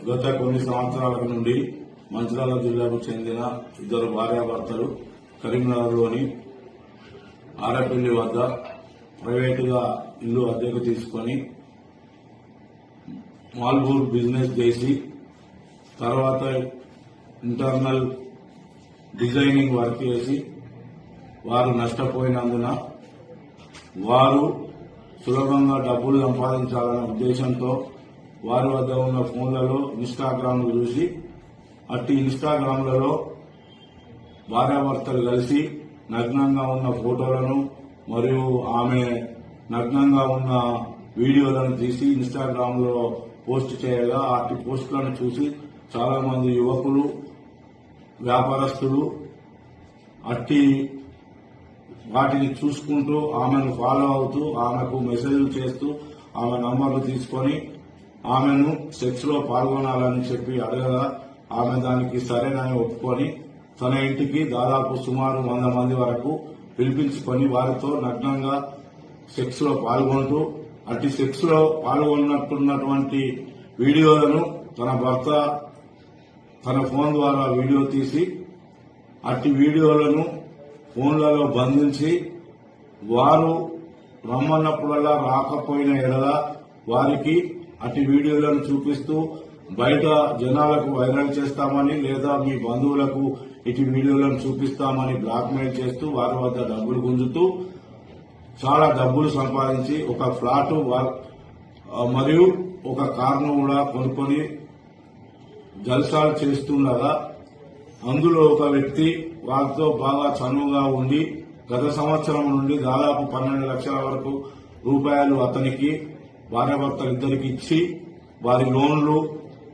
గత కొన్ని సంవత్సరాల నుండి మంచిర్యాల జిల్లాకు చెందిన ఇద్దరు భార్యాభర్తలు కరీంనగర్లోని ఆరపల్లి వద్ద ప్రైవేటుగా ఇల్లు అద్దెకు తీసుకుని మాల్బూర్ బిజినెస్ చేసి తర్వాత ఇంటర్నల్ డిజైనింగ్ వర్క్ చేసి వారు నష్టపోయినందున వారు సులభంగా డబ్బులు సంపాదించాలనే ఉద్దేశంతో వారి వద్ద ఉన్న ఫోన్లలో ఇన్స్టాగ్రామ్ చూసి అట్టి ఇన్స్టాగ్రామ్లలో భార్యాభర్తలు కలిసి నగ్నంగా ఉన్న ఫోటోలను మరియు ఆమె నగ్నంగా ఉన్న వీడియోలను తీసి ఇన్స్టాగ్రామ్ లో పోస్ట్ చేయగా అట్టి పోస్టులను చూసి చాలా మంది యువకులు వ్యాపారస్తులు అట్టి వాటిని చూసుకుంటూ ఆమెను ఫాలో అవుతూ ఆమెకు మెసేజ్లు చేస్తూ ఆమె నంబర్లు తీసుకొని ఆమెను సెక్స్ లో పాల్గొనాలని చెప్పి అడగగా ఆమె దానికి సరేనని ఒప్పుకొని తన ఇంటికి దాదాపు సుమారు 100 మంది వరకు పిలిపించుకొని వారితో నగ్నంగా సెక్స్ లో పాల్గొంటూ అట్టి సెక్స్ లో పాల్గొన్నట్టున్నటువంటి వీడియోలను తన భర్త తన ఫోన్ ద్వారా వీడియో తీసి అట్టి వీడియోలను ఫోన్లలో బంధించి వారు రమ్మన్నప్పుడల్లా రాకపోయిన ఎడల వారికి అట్టి వీడియోలను చూపిస్తూ బయట జనాలకు వైరల్ చేస్తామని లేదా మీ బంధువులకు ఇటు వీడియోలను చూపిస్తామని బ్లాక్మెయిల్ చేస్తూ వారి వద్ద డబ్బులు గుంజుతూ చాలా డబ్బులు సంపాదించి ఒక ఫ్లాట్ మరియు ఒక కారును కూడా కొనుక్కొని జల్సాలు చేస్తుండగా అందులో ఒక వ్యక్తి వారితో బాగా చనువుగా ఉండి గత సంవత్సరం నుండి దాదాపు 12 లక్షల వరకు రూపాయలు అతనికి భార్యాభర్తలిద్దరికి ఇచ్చి వారి లోన్లు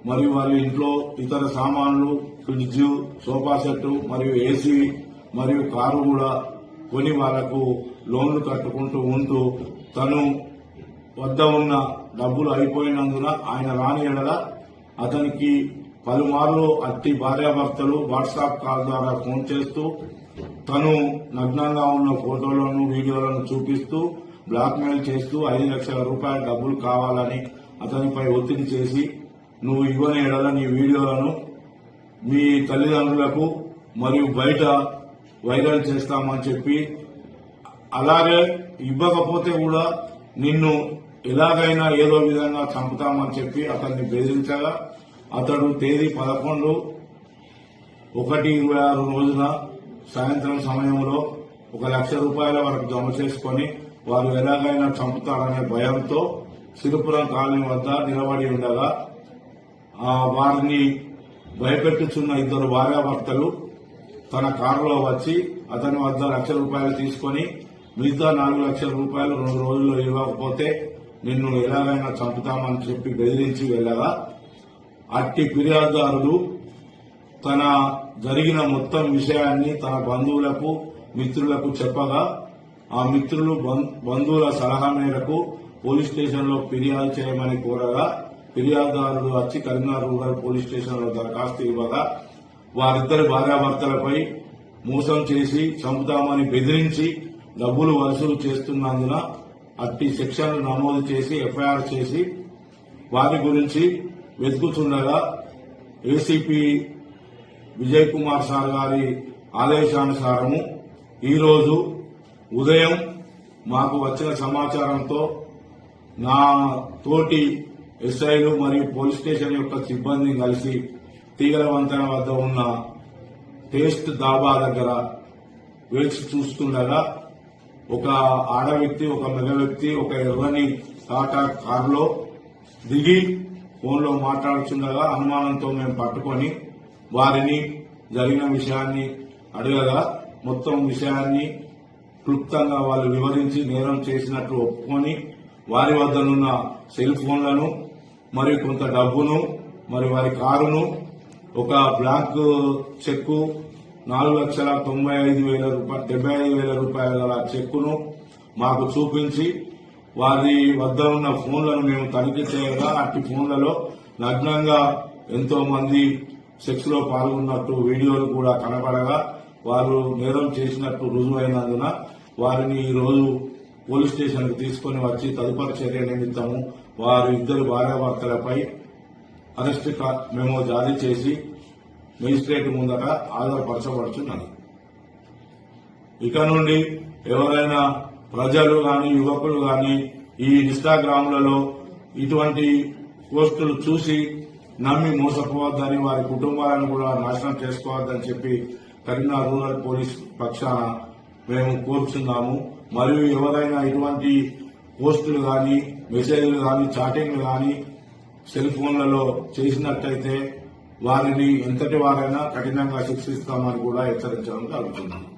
మరియు వారి ఇంట్లో ఇతర సామాన్లు ఫ్రిడ్జ్ సోఫా సెట్ మరియు ఏసీ మరియు కారు కూడా కొని వాళ్లకు లోన్లు కట్టుకుంటూ ఉంటూ తను వద్ద ఉన్న డబ్బులు అయిపోయినందున ఆయన రాని ఎడల అతనికి పలుమార్లు అట్టి భార్యాభర్తలు వాట్సాప్ కాల్ ద్వారా ఫోన్ చేస్తూ తను నగ్నంగా ఉన్న ఫోటోలను వీడియోలను చూపిస్తూ బ్లాక్మెయిల్ చేస్తూ 5 లక్షల రూపాయల డబ్బులు కావాలని అతనిపై ఒత్తిడి చేసి నువ్వు ఇవ్వని ఎడల నీ వీడియోలను మీ తల్లిదండ్రులకు మరియు బయట వైరల్ చేస్తామని చెప్పి అలాగే ఇవ్వకపోతే కూడా నిన్ను ఎలాగైనా ఏదో విధంగా చంపుతామని చెప్పి అతన్ని బెదిరించగా అతడు తేదీ 11/1/26 రోజున సాయంత్రం సమయంలో 1 లక్ష రూపాయల వరకు జమ చేసుకుని వారు ఎలాగైనా చంపుతారనే భయంతో సిరిపురం కాలనీ వద్ద నిలబడి ఉండగా వారిని భయపెట్టుచున్న ఇద్దరు భార్యాభర్తలు తన కారులో వచ్చి అతని వద్ద 1 లక్ష రూపాయలు తీసుకుని మిగతా 4 లక్షల రూపాయలు 2 రోజుల్లో ఇవ్వకపోతే నిన్ను ఎలాగైనా చంపుతామని చెప్పి బెదిరించి వెళ్లగా అట్టి ఫిర్యాదుదారుడు తన జరిగిన మొత్తం విషయాన్ని తన బంధువులకు మిత్రులకు చెప్పగా ఆ మిత్రులు బంధువుల సలహా మేరకు పోలీస్ స్టేషన్ లో ఫిర్యాదు చేయమని కోరగా ఫిర్యాదుదారుడు వచ్చి కరీంనగర్ రూరల్ పోలీస్ స్టేషన్ లో దరఖాస్తు ఇవ్వగా వారిద్దరి భార్యాభర్తలపై మోసం చేసి చంపుతామని బెదిరించి డబ్బులు వసూలు చేస్తున్నందున అట్టి సెక్షన్లు నమోదు చేసి ఎఫ్ఐఆర్ చేసి వారి గురించి వెతుకుతుండగా ఏసీపీ విజయ్ కుమార్ సార్ గారి ఆదేశానుసారము ఈరోజు ఉదయం మాకు వచ్చిన సమాచారంతో నా తోటి ఎస్ఐలు మరియు పోలీస్ స్టేషన్ యొక్క సిబ్బందిని కలిసి తీగల వంతెన వద్ద ఉన్న టేస్ట్ దాబా దగ్గర వేచి చూస్తుండగా ఒక ఆడ వ్యక్తి ఒక మగ వ్యక్తి ఒక ఎర్రని టాటా కారులో దిగి ఫోన్లో మాట్లాడుతుండగా అనుమానంతో మేము పట్టుకొని వారిని జరిగిన విషయాన్ని అడగగా మొత్తం విషయాన్ని క్లుప్తంగా వాళ్ళు వివరించి నేరం చేసినట్లు ఒప్పుకొని వారి వద్దనున్న సెల్ ఫోన్లను మరియు కొంత డబ్బును మరి వారి కారును ఒక బ్లాంక్ చెక్కు 4,95,000 రూపాయల గల చెక్కును మాకు చూపించి వారి వద్ద ఉన్న ఫోన్లను మేము తనిఖీ చేయగా అట్టి ఫోన్లలో నగ్నంగా ఎంతో మంది సెక్స్ లో పాల్గొన్నట్టు వీడియోలు కూడా కనపడగా వారు నేరం చేసినట్టు రుజువైనందున వారిని ఈ రోజు పోలీస్ స్టేషన్ కు తీసుకుని వచ్చి తదుపరి చర్య నిమిత్తము వారి ఇద్దరు భార్యాభర్తలపై అరెస్ట్ మెమో జారీ చేసి మెజిస్ట్రేట్ ముందట హాజరుపరచబడుతున్నది. ఇక నుండి ఎవరైనా ప్రజలు గాని యువకులు గాని ఈ ఇన్స్టాగ్రామ్లలో ఇటువంటి పోస్టులు చూసి నమ్మి మోసపోవద్దని వారి కుటుంబాలను కూడా నాశనం చేసుకోవద్దని చెప్పి కరీంనగర్ రూరల్ పోలీస్ పక్షాన మేము కోరుచున్నాము. మరియు ఎవరైనా ఇటువంటి పోస్టులు గాని మెసేజ్లు గాని చాటింగ్లు గాని సెల్ ఫోన్లలో చేసినట్టయితే వారిని ఎంతటి వారైనా కఠినంగా శిక్షిస్తామని కూడా హెచ్చరించడం జరుగుతున్నాము.